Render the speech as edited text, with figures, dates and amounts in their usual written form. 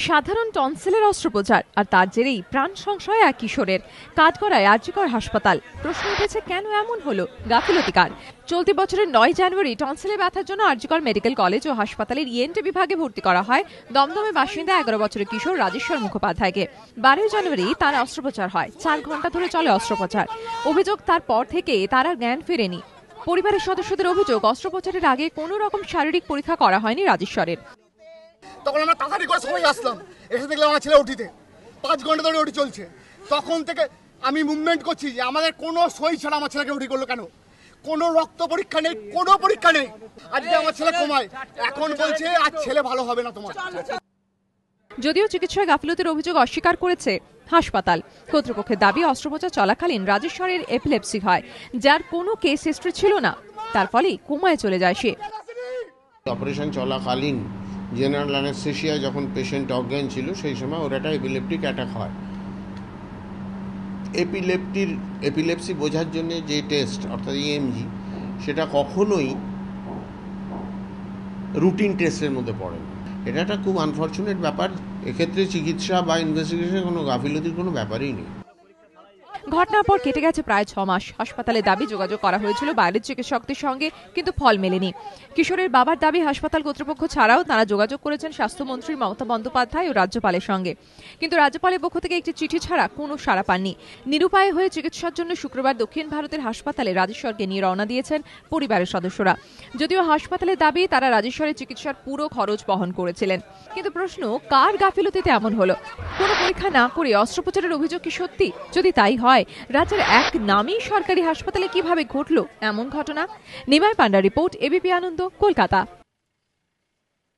সাধারণ টনসিলের অস্ত্রোপচার আর তার জেরেই প্রাণ সংশয় এক কিশোরের। কাঠগড়ায় আরজিকর হাসপাতাল। প্রশ্ন উঠেছে, কেন এমন হলো? গাফিলতি কার? চলতি বছরের 9 জানুয়ারি টনসিলে ব্যথার জন্য আরজিকর মেডিকেল কলেজ ও হাসপাতালের ইএনটি বিভাগে ভর্তি করা হয় দমদমে বাসিন্দা 11 বছরের কিশোর রাজেশ্বর মুখোপাধ্যায়কে। 12 জানুয়ারি তার অস্ত্রোপচার হয়। 4 ঘন্টা ধরে চলে অস্ত্রোপচার। অভিযোগ, তারপর থেকে তার আর জ্ঞান ফেরেনি। পরিবারের সদস্যদের অভিযোগ, অস্ত্রোপচারের আগে কোনো রকম শারীরিক পরীক্ষা করা হয়নি রাজেশ্বরের। তখন আমরা তাড়াতাড়ি করে সবাই আসলাম, এসে দেখলাম আমার ছেলে ওটিতে 5 ঘন্টা ধরে ওটি চলছে। তখন থেকে আমি মুভমেন্ট করছি যে আমাদের কোনো সই ছাড়া আমার ছেলেকে ওটি করলো কেন? কোনো রক্ত পরীক্ষা নেই, কোনো পরীক্ষা নেই। আজকে আমার ছেলে কমায়, এখন বলছে আজ ছেলে ভালো হবে না তোমার। যদিও চিকিৎসায় গাফিলতির অভিযোগ অস্বীকার করেছে হাসপাতাল কর্তৃপক্ষের দাবি, অস্ত্রোপচার চলাকালীন রাজেশ্বরের এপিলেপসি হয়, যার কোনো কেস হিস্ট্রি ছিল না। তার ফলেই কোমায় চলে যায় সে। অপারেশন চলাকালীন জেনারেল অ্যানেস্থেসিয়া যখন পেশেন্ট অজ্ঞান ছিল, সেই সময় ওর একটা এপিলেপটিক অ্যাটাক হয়। এপিলেপসি বোঝার জন্য যে টেস্ট অর্থাৎ ইএমজি, সেটা কখনোই রুটিন টেস্টের মধ্যে পড়ে না। এটা একটা খুব আনফর্চুনেট ব্যাপার। এক্ষেত্রে চিকিৎসা বা ইনভেস্টিগেশনে কোনো গাফিলতির কোনো ব্যাপারই নেই। ঘটনার পর কেটে গেছে প্রায় 6 মাস। হাসপাতালের দাবি, যোগাযোগ করা হয়েছিল বাইরের চিকিৎসকদের সঙ্গে, কিন্তু ফল মেলেনি। কিশোরের বাবার দাবি, হাসপাতাল কর্তৃপক্ষ ছাড়াও তারা যোগাযোগ করেছেন স্বাস্থ্যমন্ত্রী মমতা বন্দ্যোপাধ্যায় ও রাজ্যপালের সঙ্গে, কিন্তু রাজ্যপালের পক্ষ থেকে একটি চিঠি ছাড়া কোনো সাড়া পাননি। নিরুপায় হয়ে চিকিৎসার জন্য শুক্রবার দক্ষিণ ভারতের হাসপাতালে রাজেশ্বরকে নিয়ে রওনা দিয়েছেন পরিবারের সদস্যরা। যদিও হাসপাতালের দাবি, তারা রাজেশ্বরের চিকিৎসার পুরো খরচ বহন করেছিলেন। কিন্তু প্রশ্ন, কার গাফিলতিতে এমন হলো? কোনো পরীক্ষা না করে অস্ত্রোপচারের অভিযোগ কি সত্যি? যদি তাই হয়, রাজ্যের এক নামী সরকারি হাসপাতালে কিভাবে ঘটল এমন ঘটনা? নিমাই পান্ডা রিপোর্ট, এবিপি আনন্দ, কলকাতা।